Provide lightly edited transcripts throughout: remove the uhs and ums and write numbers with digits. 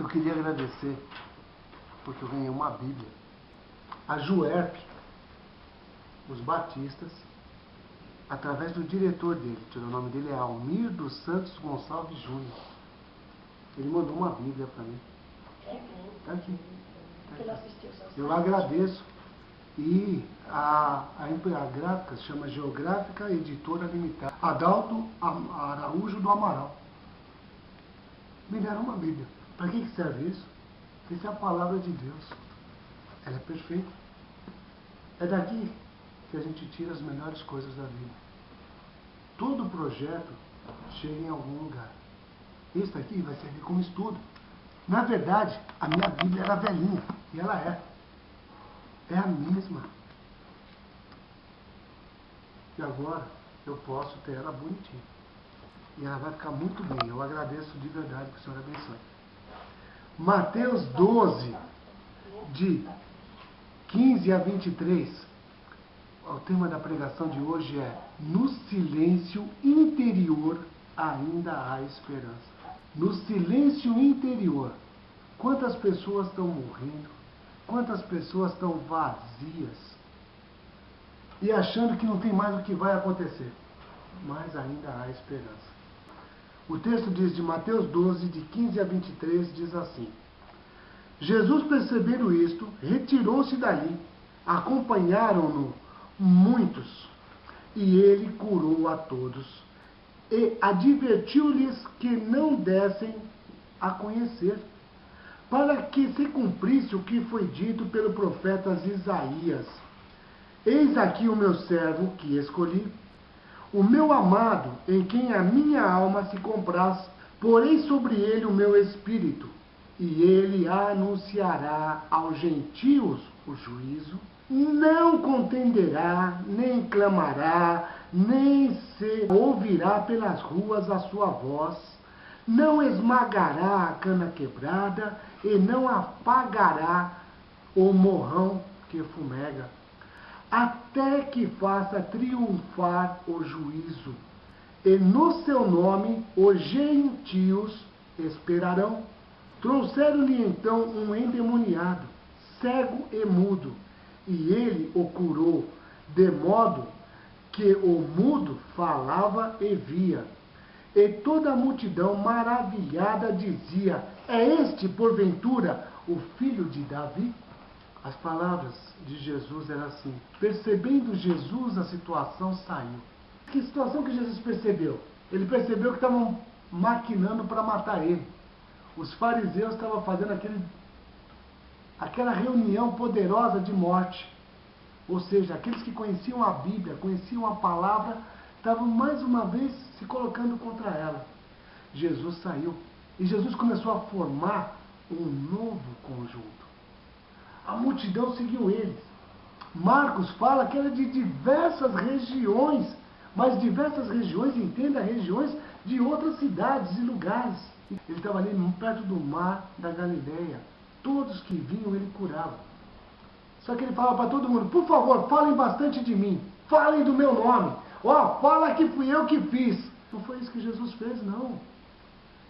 queria agradecer porque eu ganhei uma Bíblia. A Juerp, os batistas, através do diretor dele, o nome dele é Almir dos Santos Gonçalves Júnior. Ele mandou uma Bíblia para mim. Está aqui. Eu agradeço. E a gráfica se chama Geográfica Editora Limitada. Adalto Araújo do Amaral. Me deram uma Bíblia. Para que serve isso? Isso é a palavra de Deus. Ela é perfeita. É daqui que a gente tira as melhores coisas da vida. Todo projeto chega em algum lugar. Esse aqui vai servir como estudo. Na verdade, a minha Bíblia era velhinha. E ela é. É a mesma. E agora eu posso ter ela bonitinha. E ela vai ficar muito bem. Eu agradeço de verdade que o Senhor abençoe. Mateus 12, de 15 a 23. O tema da pregação de hoje é: no silêncio interior ainda há esperança. No silêncio interior. Quantas pessoas estão morrendo? Quantas pessoas estão vazias? E achando que não tem mais o que vai acontecer. Mas ainda há esperança. O texto diz de Mateus 12, de 15 a 23, diz assim: Jesus, percebendo isto, retirou-se dali. Acompanharam-no muitos, e ele curou a todos. E advertiu-lhes que não dessem a conhecer, para que se cumprisse o que foi dito pelo profeta Isaías: eis aqui o meu servo que escolhi, o meu amado, em quem a minha alma se compraz, porei sobre ele o meu espírito, e ele anunciará aos gentios o juízo. Não contenderá, nem clamará, nem se ouvirá pelas ruas a sua voz. Não esmagará a cana quebrada, e não apagará o morrão que fumega, até que faça triunfar o juízo. E no seu nome os gentios esperarão. Trouxeram-lhe então um endemoniado, cego e mudo, e ele o curou, de modo que o mudo falava e via. E toda a multidão maravilhada dizia: é este, porventura, o filho de Davi? As palavras de Jesus eram assim. Percebendo Jesus a situação, saiu. Que situação que Jesus percebeu? Ele percebeu que estavam maquinando para matar ele. Os fariseus estavam fazendo aquela reunião poderosa de morte. Ou seja, aqueles que conheciam a Bíblia, conheciam a palavra, estavam mais uma vez se colocando contra ela. Jesus saiu. E Jesus começou a formar um novo conjunto. A multidão seguiu eles. Marcos fala que era de diversas regiões, mas diversas regiões, entenda, regiões de outras cidades e lugares. Ele estava ali perto do mar da Galileia. Todos que vinham ele curava. Só que ele falava para todo mundo: por favor, falem bastante de mim. Falem do meu nome. Fala que fui eu que fiz. Não foi isso que Jesus fez, não.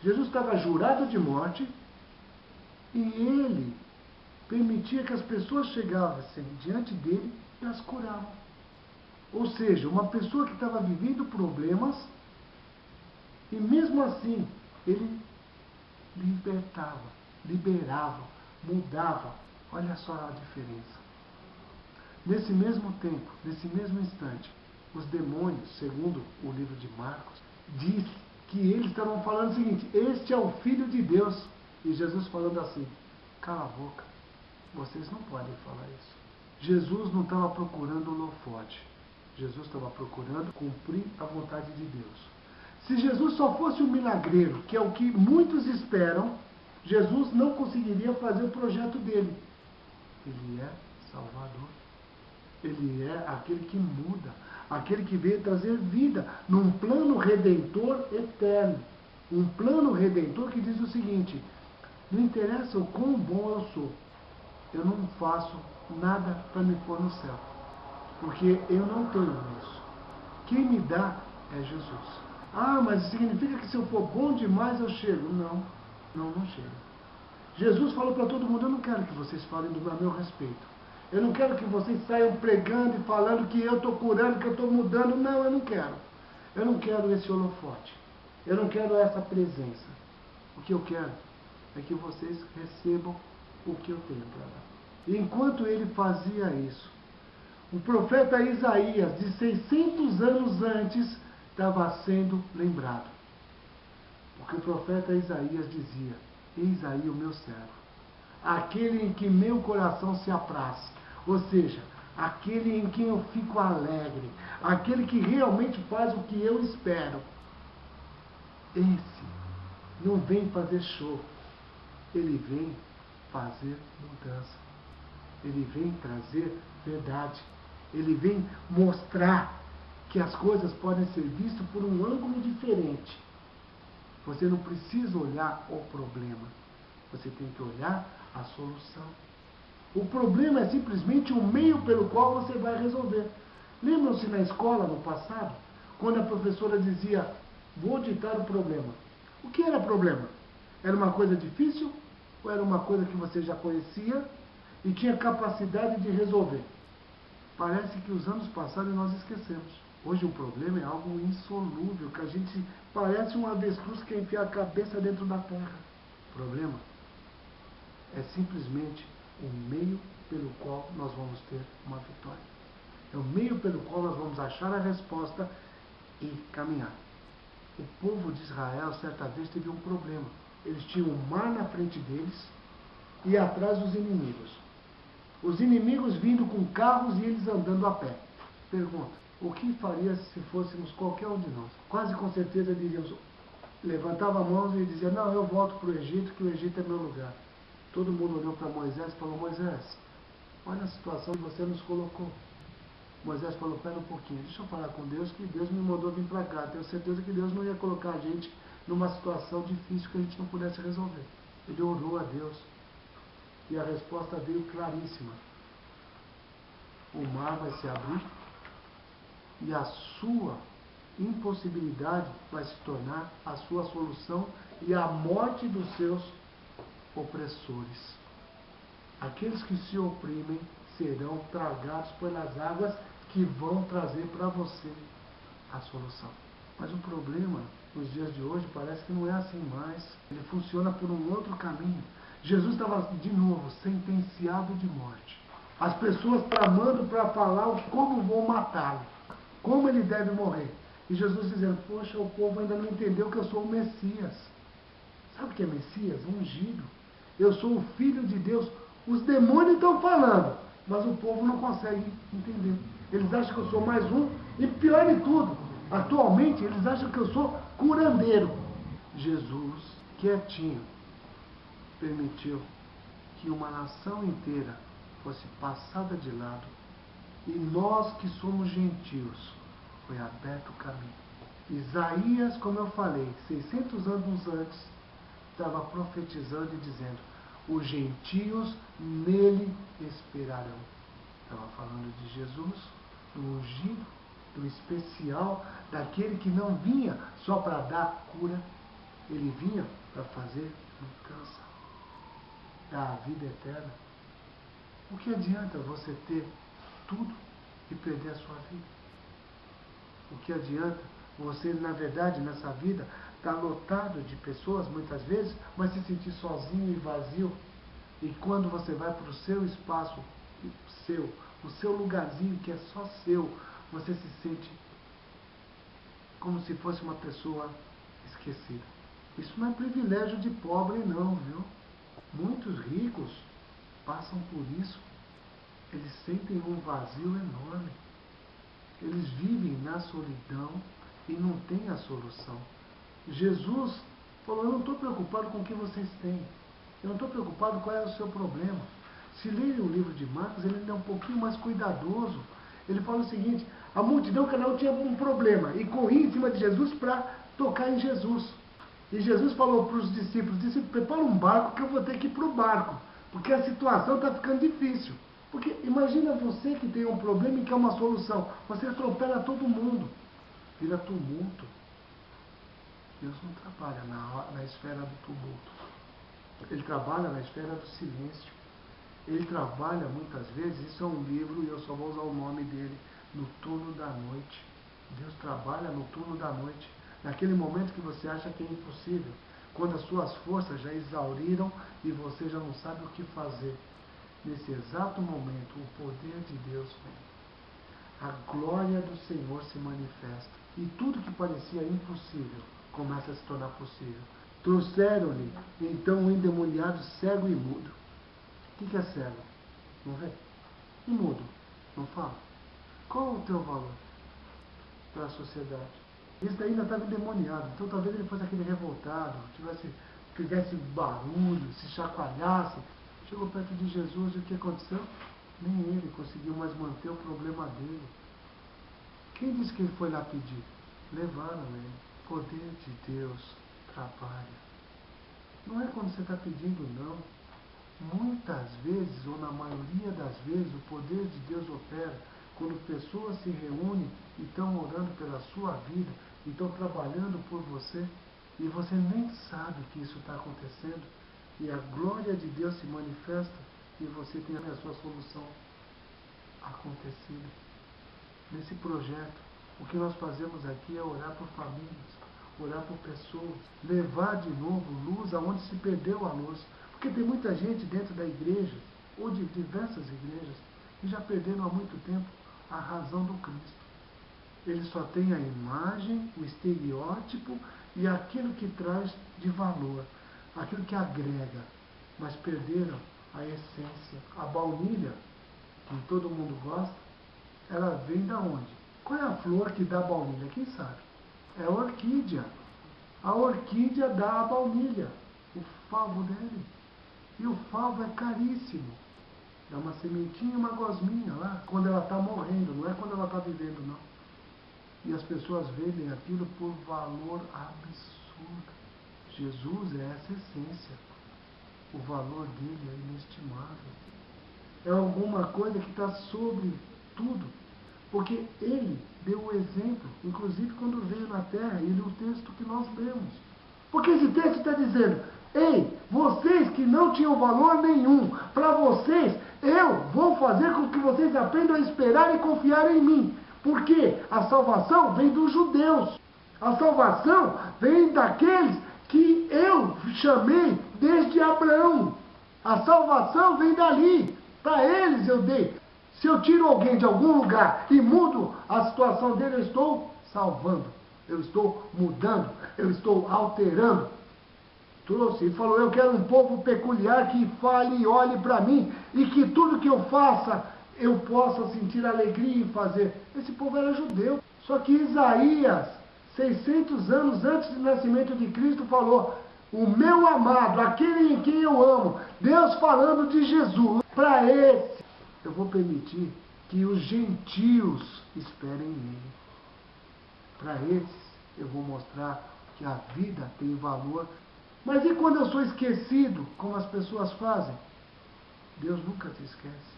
Jesus estava jurado de morte e ele permitia que as pessoas chegassem diante dele e as curavam. Ou seja, uma pessoa que estava vivendo problemas e mesmo assim ele liberava, mudava. Olha só a diferença. Nesse mesmo tempo, nesse mesmo instante, os demônios, segundo o livro de Marcos, diz que eles estavam falando o seguinte: este é o Filho de Deus. E Jesus falando assim: cala a boca, vocês não podem falar isso. Jesus não estava procurando holofote. Jesus estava procurando cumprir a vontade de Deus. Se Jesus só fosse um milagreiro, que é o que muitos esperam, Jesus não conseguiria fazer o projeto dele. Ele é Salvador. Ele é aquele que muda, aquele que veio trazer vida num plano redentor eterno. Um plano redentor que diz o seguinte: não interessa o quão bom eu sou, eu não faço nada para me pôr no céu, porque eu não tenho isso. Quem me dá é Jesus. Ah, mas significa que se eu for bom demais eu chego? Não chego. Jesus falou para todo mundo, eu não quero que vocês falem a meu respeito. Eu não quero que vocês saiam pregando e falando que eu estou curando, que eu estou mudando. Não, eu não quero. Eu não quero esse holofote. Eu não quero essa presença. O que eu quero é que vocês recebam o que eu tenho para dar. E enquanto ele fazia isso, o profeta Isaías, de 600 anos antes, estava sendo lembrado. Porque o profeta Isaías dizia, eis aí o meu servo, aquele em que meu coração se apraz, ou seja, aquele em quem eu fico alegre, aquele que realmente faz o que eu espero. Esse não vem fazer show, ele vem fazer mudança, ele vem trazer verdade, ele vem mostrar que as coisas podem ser vistas por um ângulo diferente. Você não precisa olhar o problema, você tem que olhar a solução. O problema é simplesmente o meio pelo qual você vai resolver. Lembram-se na escola, no passado, quando a professora dizia, vou ditar o problema. O que era problema? Era uma coisa difícil ou era uma coisa que você já conhecia e tinha capacidade de resolver? Parece que os anos passados nós esquecemos. Hoje o problema é algo insolúvel, que a gente parece um avestruz que quer enfiar a cabeça dentro da terra. O problema é simplesmente o meio pelo qual nós vamos ter uma vitória. É o meio pelo qual nós vamos achar a resposta e caminhar. O povo de Israel, certa vez, teve um problema. Eles tinham o mar na frente deles e atrás os inimigos. Os inimigos vindo com carros e eles andando a pé. Pergunta, o que faria se fôssemos qualquer um de nós? Quase com certeza diríamos, levantava a mão e dizia, não, eu volto para o Egito, que o Egito é meu lugar. Todo mundo olhou para Moisés e falou, Moisés, olha a situação que você nos colocou. Moisés falou, pera um pouquinho, deixa eu falar com Deus, que Deus me mandou vir para cá. Tenho certeza que Deus não ia colocar a gente numa situação difícil que a gente não pudesse resolver. Ele orou a Deus. E a resposta veio claríssima. O mar vai se abrir e a sua impossibilidade vai se tornar a sua solução e a morte dos seus opressores. Aqueles que se oprimem serão tragados pelas águas que vão trazer para você a solução. Mas o problema, nos dias de hoje, parece que não é assim mais. Ele funciona por um outro caminho. Jesus estava, de novo, sentenciado de morte. As pessoas tramando para falar como vão matá-lo, como ele deve morrer. E Jesus dizendo, poxa, o povo ainda não entendeu que eu sou o Messias. Sabe o que é Messias? Ungido. Eu sou o Filho de Deus. Os demônios estão falando, mas o povo não consegue entender. Eles acham que eu sou mais um, e pior de tudo, atualmente eles acham que eu sou curandeiro. Jesus, quietinho, permitiu que uma nação inteira fosse passada de lado, e nós que somos gentios, foi aberto o caminho. Isaías, como eu falei, 600 anos antes, estava profetizando e dizendo, os gentios nele esperarão. Estava falando de Jesus, do ungido, do especial, daquele que não vinha só para dar cura, ele vinha para fazer mudança, dar a vida eterna. O que adianta você ter tudo e perder a sua vida? O que adianta você, na verdade, nessa vida, estar lotado de pessoas, muitas vezes, mas se sentir sozinho e vazio? E quando você vai para o seu espaço, o seu lugarzinho que é só seu, você se sente como se fosse uma pessoa esquecida. Isso não é privilégio de pobre não, viu? Muitos ricos passam por isso. Eles sentem um vazio enorme. Eles vivem na solidão e não têm a solução. Jesus falou, eu não estou preocupado com o que vocês têm. Eu não estou preocupado qual é o seu problema. Se lerem o livro de Marcos, ele é um pouquinho mais cuidadoso. Ele fala o seguinte, a multidão, cada um tinha um problema, e corria em cima de Jesus para tocar em Jesus. E Jesus falou para os discípulos, prepara um barco que eu vou ter que ir para o barco, porque a situação está ficando difícil. Porque imagina você que tem um problema e quer uma solução. Você atropela todo mundo. Vira tumulto. Deus não trabalha na esfera do tumulto. Ele trabalha na esfera do silêncio. Ele trabalha muitas vezes, isso é um livro e eu só vou usar o nome dele, no turno da noite. Deus trabalha no turno da noite, naquele momento que você acha que é impossível, quando as suas forças já exauriram e você já não sabe o que fazer. Nesse exato momento, o poder de Deus vem. A glória do Senhor se manifesta. E tudo que parecia impossível começa a se tornar possível. Trouxeram-lhe, então, o endemoniado cego e mudo. O que é cego? Não vê? E mudo? Não fala? Qual o teu valor para a sociedade? Esse daí ainda estava endemoniado. Então talvez ele fosse aquele revoltado, fizesse barulho, se chacoalhasse. Chegou perto de Jesus e o que aconteceu? Nem ele conseguiu mais manter o problema dele. Quem disse que ele foi lá pedir? Levaram ele. O poder de Deus trabalha. Não é quando você está pedindo, não. Muitas vezes, ou na maioria das vezes, o poder de Deus opera quando pessoas se reúnem e estão orando pela sua vida, e estão trabalhando por você, e você nem sabe que isso está acontecendo, e a glória de Deus se manifesta, e você tem a sua solução acontecida. Nesse projeto, o que nós fazemos aqui é orar por famílias, orar por pessoas, levar de novo luz aonde se perdeu a luz. Porque tem muita gente dentro da igreja, ou de diversas igrejas, que já perderam há muito tempo a razão do Cristo. Eles só têm a imagem, o estereótipo e aquilo que traz de valor, aquilo que agrega, mas perderam a essência. A baunilha, que todo mundo gosta, ela vem da onde? Qual é a flor que dá baunilha? Quem sabe? É a orquídea. A orquídea dá a baunilha, o favo dele. E o favo é caríssimo. Dá uma sementinha, uma gosminha lá, quando ela está morrendo, não é quando ela está vivendo, não. E as pessoas vendem aquilo por valor absurdo. Jesus é essa essência. O valor dele é inestimável. É alguma coisa que está sobre tudo. Porque ele deu o exemplo, inclusive quando veio na terra, ele o texto que nós lemos. Porque esse texto está dizendo: ei, vocês que não tinham valor nenhum, para vocês, eu vou fazer com que vocês aprendam a esperar e confiar em mim. Porque a salvação vem dos judeus. A salvação vem daqueles que eu chamei desde Abraão. A salvação vem dali. Para eles eu dei. Se eu tiro alguém de algum lugar e mudo a situação dele, eu estou salvando. Eu estou mudando. Eu estou alterando. Trouxe e falou: eu quero um povo peculiar que fale e olhe para mim, e que tudo que eu faça, eu possa sentir alegria em fazer. Esse povo era judeu. Só que Isaías, 600 anos antes do nascimento de Cristo, falou: o meu amado, aquele em quem eu amo. Deus falando de Jesus. Para esse, eu vou permitir que os gentios esperem nele. Para esses, eu vou mostrar que a vida tem valor. Mas e quando eu sou esquecido, como as pessoas fazem? Deus nunca te esquece.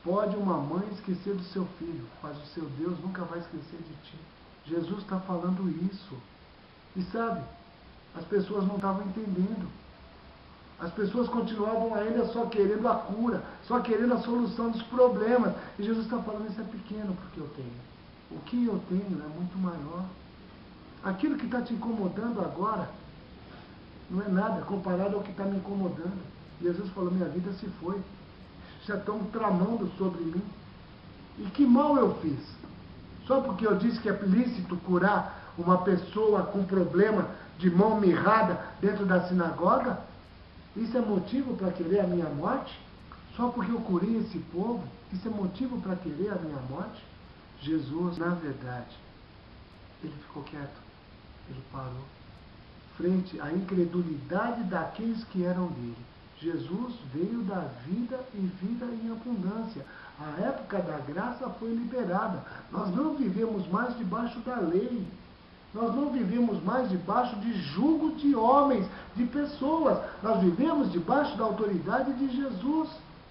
Pode uma mãe esquecer do seu filho, mas o seu Deus nunca vai esquecer de ti. Jesus está falando isso. E sabe, as pessoas não estavam entendendo. As pessoas continuavam ainda só querendo a cura, só querendo a solução dos problemas. E Jesus está falando: isso é pequeno porque eu tenho. O que eu tenho é muito maior. Aquilo que está te incomodando agora não é nada comparado ao que está me incomodando. Jesus falou: minha vida se foi. Já estão tramando sobre mim. E que mal eu fiz? Só porque eu disse que é lícito curar uma pessoa com problema de mão mirrada dentro da sinagoga? Isso é motivo para querer a minha morte? Só porque eu curei esse povo? Isso é motivo para querer a minha morte? Jesus, na verdade, ele ficou quieto. Ele parou frente à incredulidade daqueles que eram dele. Jesus veio dar vida e vida em abundância. A época da graça foi liberada. Nós não vivemos mais debaixo da lei. Nós não vivemos mais debaixo de jugo de homens, de pessoas. Nós vivemos debaixo da autoridade de Jesus.